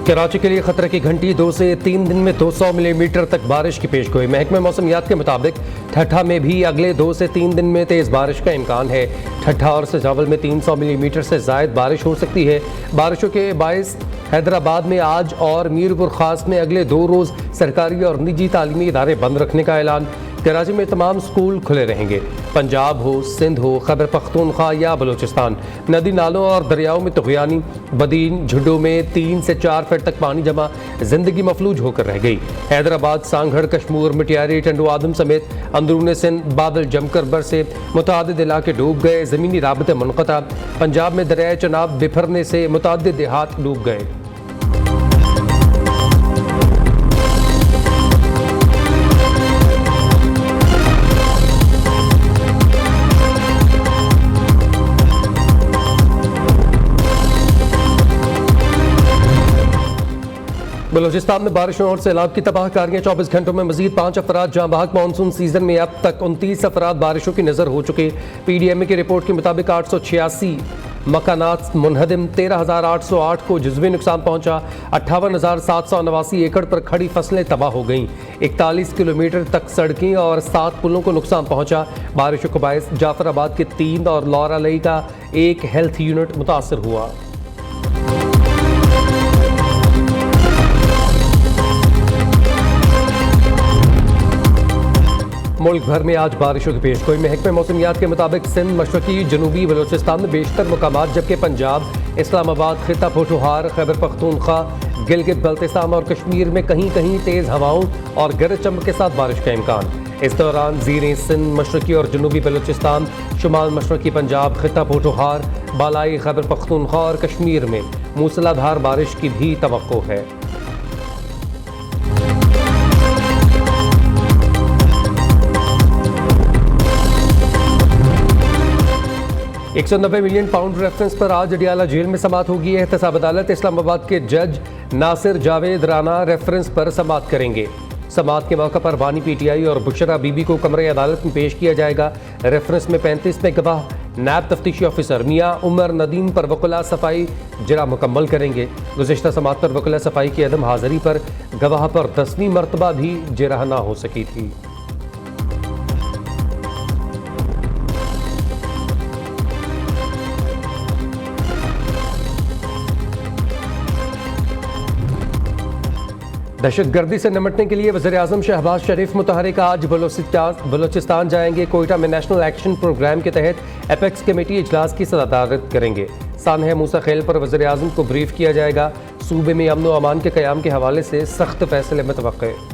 कराची के लिए खतरे की घंटी 2 से 3 दिन में 200 मिलीमीटर तक बारिश की पेशगोई। महकमे मौसमियात के मुताबिक ठट्ठा में भी अगले 2 से 3 दिन में तेज़ बारिश का इम्कान है। ठट्ठा और सजावल में 300 मिलीमीटर से ज़ायद बारिश हो सकती है। बारिशों के बायस हैदराबाद में आज और मीरपुर खास में अगले 2 रोज़ सरकारी और निजी तालीमी इदारे बंद रखने का ऐलान। कराची में तमाम स्कूल खुले रहेंगे। पंजाब हो, सिंध हो, खैबर पख्तूनख्वा या बलूचिस्तान, नदी नालों और दरियाओं में तुग़यानी। बदीन झुड्डू में 3 से 4 फीट तक पानी जमा, जिंदगी मफलूज होकर रह गई। हैदराबाद, सांगढ़, कश्मूर, मिटियारी, टंडू आदम समेत अंदरून सिंध बादल जमकर बरसे, मुतअद्दिद इलाके डूब गए, ज़मीनी राबते मुनक़ता। पंजाब में दरियाए चनाब बिफरने से मुतअद्दिद देहात डूब गए। बलूचिस्तान में बारिशों और सैलाब की तबाहकारियां। 24 घंटों में मजीद 5 अफराद जहाँ बहक। मानसून सीजन में अब तक 29 अफराद बारिशों की नज़र हो चुके। PDMA की रिपोर्ट के मुताबिक 886 मकानात मुनहदिम, 13,808 को जुज़वी नुकसान पहुँचा। 58,789 एकड़ पर खड़ी फसलें तबाह हो गईं। 41 किलोमीटर तक सड़कें और 7 पुलों को नुकसान पहुँचा। बारिशों के बायस जाफराबाद के 3 और लौरा लई का 1 हेल्थ यूनिट मुतासर हुआ। मुल्क भर में आज बारिशों की पेशगोई। महकमे मौसमियात के मुताबिक सिंध, मशरकी जनूबी बलूचिस्तान में बेशतर मकामात, जबकि पंजाब, इस्लामाबाद, खिता पोठोहार, खैबर पख्तूनख्वा, गिलगित बल्तिस्तान और कश्मीर में कहीं कहीं तेज़ हवाओं और गरज चमक के साथ बारिश का इम्कान। इस दौरान ज़ीरें सिंध, मशरकी और जनूबी बलूचिस्तान, शुमाल मशरकी पंजाब, खिता पोठोहार, बालाई खैबर पख्तूनख्वा और कश्मीर में मूसलाधार बारिश की भी तवक्को है। 190 मिलियन पाउंड रेफरेंस पर आज अडियाला जेल में समाअत होगी। एहतसाब अदालत इस्लामाबाद के जज नासिर जावेद राना रेफरेंस पर समाअत करेंगे। समाअत के मौके पर बानी PTI और बुशरा बीबी को कमरे अदालत में पेश किया जाएगा। रेफरेंस में 35 में गवाह नायब तफ्तीशी ऑफिसर मियाँ उमर नदीम पर वकुला सफाई जरा मुकम्मल करेंगे। गुज़िश्ता समाअत पर वकुला सफाई की अदम हाज़िरी पर गवाह पर 10वीं मरतबा भी जरा ना हो सकी थी। दहशतगर्दी से निपटने के लिए वज़ीर-ए-आज़म शहबाज शरीफ मुतहरिक आज बलूचिस्तान जाएंगे। कोयटा में नेशनल एक्शन प्रोग्राम के तहत एपेक्स कमेटी इजलास की सदारत करेंगे। सानह मूसा खेल पर वज़ीर-ए-आज़म को ब्रीफ किया जाएगा। सूबे में अमन व अमान के क़याम के हवाले से सख्त फैसले मुतवक्के।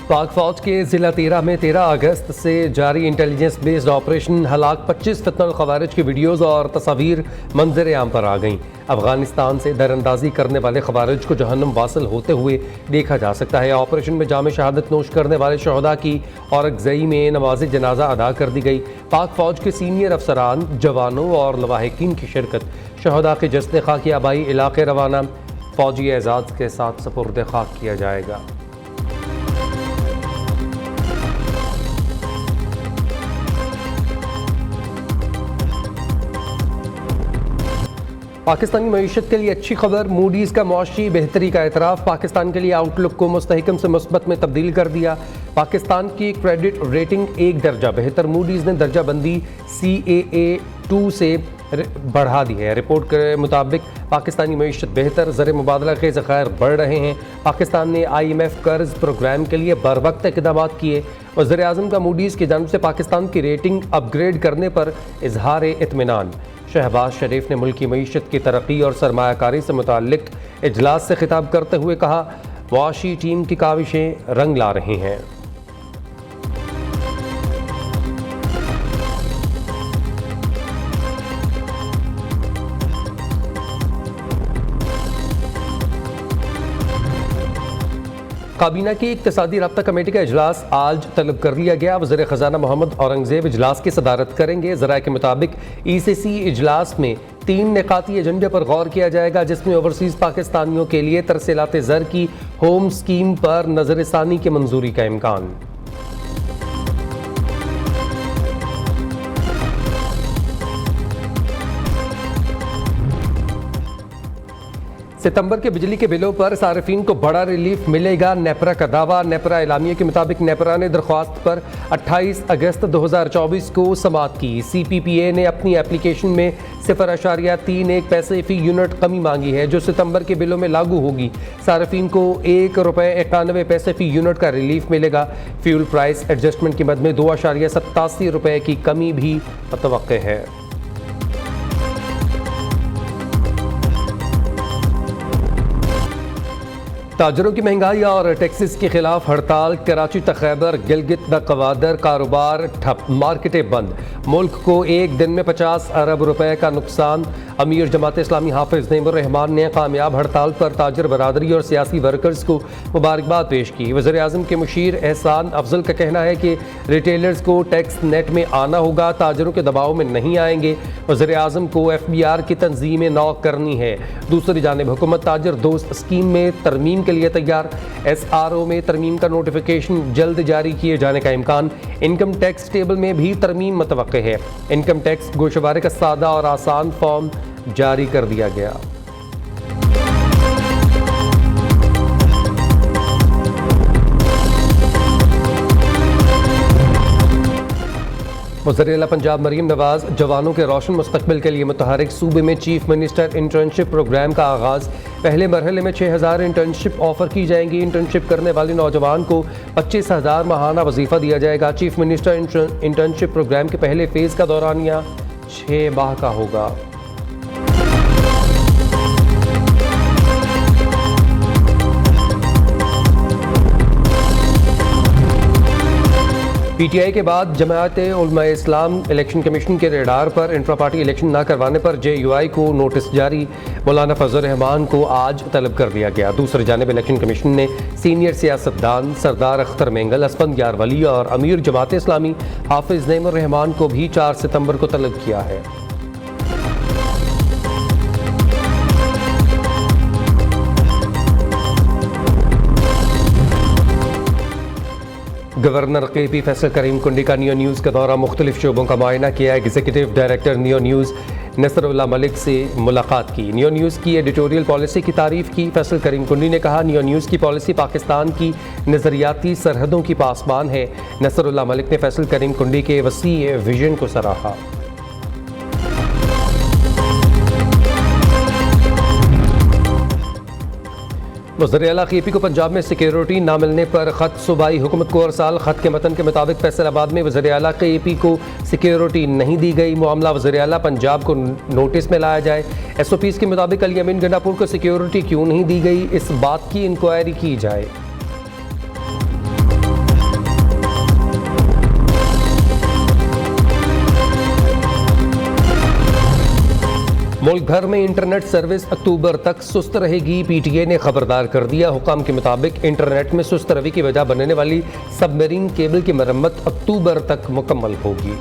पाक फौज के ज़िला 13 में 13 अगस्त से जारी इंटेलिजेंस बेस्ड ऑपरेशन हलाक 25 फितनल खवारिज की वीडियोज़ और तस्वीर मंजर आम पर आ गईं। अफगानिस्तान से दरअंदाजी करने वाले खवारिज को जहन्नम वासिल होते हुए देखा जा सकता है। ऑपरेशन में जाम शहादत नोश करने वाले शहदा की और अगज़ई में नमाज जनाजा अदा कर दी गई। पाक फौज के सीनियर अफसरान, जवानों और लवाहिकीन की शिरकत। शहदा के जस्ते खाकी आबाई इलाके रवाना। फौजी एजाज़ के साथ सपुर्द खाक किया जाएगा। पाकिस्तानी मईशत के लिए अच्छी खबर। मूडीज़ का मुआशी बेहतरी का एतराफ़। पाकिस्तान के लिए आउटलुक को मुस्तहकम से मुस्बत में तब्दील कर दिया। पाकिस्तान की क्रेडिट रेटिंग 1 दर्जा बेहतर। मूडीज़ ने दर्जा बंदी CAA2 से बढ़ा दी है। रिपोर्ट के मुताबिक पाकिस्तानी मईशत बेहतर, ज़र मुबादला के ज़खायर बढ़ रहे हैं। पाकिस्तान ने IMF कर्ज प्रोग्राम के लिए बर वक्त इक़दाम किए। वज़ीर-ए-आज़म का मूडीज़ की जानिब से पाकिस्तान की रेटिंग अपग्रेड करने पर इजहार इत्मीनान। शहबाज शरीफ ने मुल्क की मईशत की तरक्की और सरमायाकारी से मुताल्लिक इजलास से खिताब करते हुए कहा, मुआशी टीम की काविशें रंग ला रही हैं। काबीना की इक्तिसादी रब्ता कमेटी का इजलास आज तलब कर लिया गया। वज़ीर ख़जाना मोहम्मद औरंगज़ेब इजलास की सदारत करेंगे। ज़राए के मुताबिक ECC इजलास में 3 निकाती एजेंडे पर गौर किया जाएगा, जिसमें ओवरसीज़ पाकिस्तानियों के लिए तरसीलात ज़र की होम स्कीम पर नज़रसानी की मंजूरी का इम्कान। सितंबर के बिजली के बिलों पर सार्फिन को बड़ा रिलीफ मिलेगा, नेपरा का दावा। नेपरा एलामिया के मुताबिक नेपरा ने दरख्वास्त पर 28 अगस्त 2024 को समाअत की। CPPA ने अपनी एप्लीकेशन में 0.31 पैसे फी यूनिट कमी मांगी है, जो सितंबर के बिलों में लागू होगी। सार्फिन को ₹1.91 फी यूनिट का रिलीफ मिलेगा। फ्यूल प्राइस एडजस्टमेंट की मद में ₹2.87 की कमी भी मुतवक्के है। ताजरों की महंगाई और टैक्सेस के खिलाफ हड़ताल। कराची तक खैबर गिलगित तक गवादर कारोबार ठप, मार्केटें बंद। मुल्क को एक दिन में 50 अरब रुपए का नुकसान। अमीर जमात इस्लामी हाफिज नईमुर रहमान ने कामयाब हड़ताल पर ताजर बरादरी और सियासी वर्कर्स को मुबारकबाद पेश की। वज़ीर आज़म के मुशीर एहसान अफजल का कहना है कि रिटेलर्स को टैक्स नेट में आना होगा, ताजरों के दबाव में नहीं आएंगे। वज़ीर आज़म को FBR की तंजीमें नौ करनी है। दूसरी जानिब हुकूमत ताजर दोस्त स्कीम में तरमीम के लिए तैयार। SRO में तरमीम का नोटिफिकेशन जल्द जारी किए जाने का इम्कान। इनकम टैक्स टेबल में भी तरमीम मुतवक्के है। इनकम टैक्स गोशवारे का सादा और आसान फॉर्म जारी कर दिया गया। वज़ीर-ए-आला पंजाब मरीम नवाज जवानों के रोशन मुस्तकबिल के लिए मुतहरिक। सूबे में चीफ मिनिस्टर इंटर्नशिप प्रोग्राम का आगाज़। पहले मरहले में 6000 इंटर्नशिप ऑफर की जाएंगी। इंटर्नशिप करने वाले नौजवान को 25,000 माहाना वजीफ़ा दिया जाएगा। चीफ मिनिस्टर इंटर्नशिप प्रोग्राम के पहले फेज़ का दौरानिया 6 माह का होगा। PTI के बाद जमात-ए-उलमा-ए-इस्लाम इलेक्शन कमीशन के रेडार पर। इंट्रा पार्टी इलेक्शन न करवाने पर JUI को नोटिस जारी। मौलाना फजल रहमान को आज तलब कर लिया गया। दूसरी जानिब इलेक्शन कमीशन ने सीनियर सियासतदान सरदार अख्तर मेंगल, असफंद यार वली और अमीर जमात इस्लामी हाफिज नईमुर रहमान को भी 4 सितंबर को तलब किया है। गवर्नर KP फैसल करीम कुंडी का नियो न्यूज़ का दौरा। मुख्तलिफ शोबों का मुआयना किया। Executive director Neo News Nasrullah Malik से मुलाकात की। नियो न्यूज़ की एडिटोरियल पॉलिसी की तारीफ़ की। फैसल करीम कुंडी ने कहा, नियो न्यूज़ की पॉलिसी पाकिस्तान की नज़रियाती सरहदों की पासबान है। नसरुल्लाह मलिक ने फैसल करीम कुंडी के वसी विजन को सराहा। वज़ीर-ए-आला KP को पंजाब में सिक्योरिटी ना मिलने पर ख़त। सूबाई हुकूमत को अरसाल। ख़त के मतन के मुताबिक फैसलाबाद में वज़ीर-ए-आला KP को सिक्योरिटी नहीं दी गई। मामला वज़ीर-ए-आला पंजाब को नोटिस में लाया जाए। SOPs के मुताबिक अली अमीन गंडापुर को सिक्योरिटी क्यों नहीं दी गई, इस बात की इंक्वायरी की जाए। मुल्क भर में इंटरनेट सर्विस अक्टूबर तक सुस्त रहेगी। PTI ने खबरदार कर दिया। हुकाम के मुताबिक इंटरनेट में सुस्त रवि की वजह बनने वाली सबमरीन केबल की मरम्मत अक्टूबर तक मुकम्मल होगी।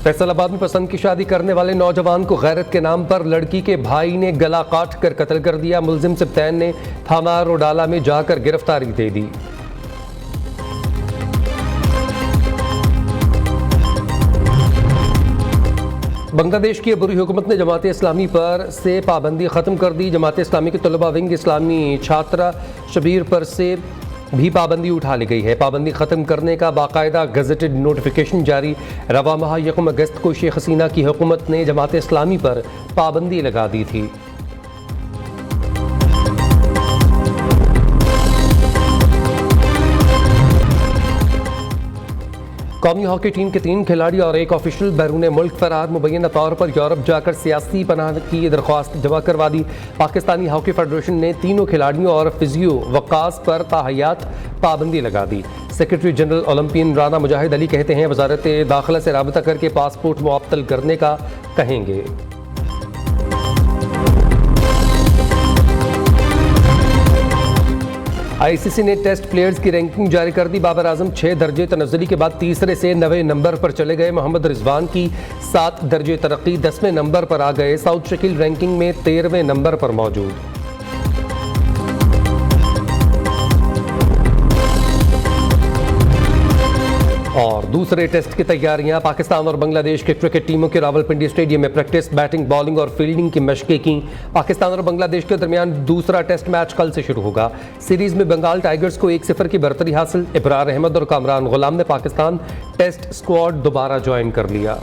फैसलाबाद में पसंद की शादी करने वाले नौजवान को गैरत के नाम पर लड़की के भाई ने गला काट कर कत्ल कर दिया। मुलजिम सिब्तैन ने थाना रोडाला में जाकर गिरफ्तारी दे दी। बांग्लादेश की अबूरी हुकूमत ने जमात इस्लामी पर से पाबंदी ख़त्म कर दी। जमात इस्लामी के तलबा विंग इस्लामी छात्रा शबीर पर से भी पाबंदी उठा ली गई है। पाबंदी ख़त्म करने का बाकायदा गज़टेड नोटिफिकेशन जारी। रवा माह 1 अगस्त को शेख हसीना की हुकूमत ने जमात इस्लामी पर पाबंदी लगा दी थी। कौमी हॉकी टीम के 3 खिलाड़ी और 1 ऑफिशियल बैरून मुल्क फरार। मुबैना तौर पर यूरोप जाकर सियासी पनाह की दरख्वास्त जमा करवा दी। पाकिस्तानी हॉकी फेडरेशन ने तीनों खिलाड़ियों और फिजियो वकास पर ताहयात पाबंदी लगा दी। सेक्रेटरी जनरल ओलंपियन राना मुजाहिद अली कहते हैं, वजारत दाखिला से राबता करके पासपोर्ट मुअत्तल करने का कहेंगे। ICC ने टेस्ट प्लेयर्स की रैंकिंग जारी कर दी। बाबर आजम 6 दर्जे तनज़्ज़ुली के बाद तीसरे से 9वें नंबर पर चले गए। मोहम्मद रिजवान की 7 दर्जे तरक्की 10वें नंबर पर आ गए। साउथ शकील रैंकिंग में 13वें नंबर पर मौजूद। और दूसरे टेस्ट की तैयारियां पाकिस्तान और बांग्लादेश के क्रिकेट टीमों के रावलपिंडी स्टेडियम में प्रैक्टिस, बैटिंग, बॉलिंग और फील्डिंग की मशकें की। पाकिस्तान और बांग्लादेश के दरमियान दूसरा टेस्ट मैच कल से शुरू होगा। सीरीज में बंगाल टाइगर्स को 1-0 की बढ़तरी हासिल। इब्रार अहमद और कामरान गुलाम ने पाकिस्तान टेस्ट स्क्वाड दोबारा ज्वाइन कर लिया।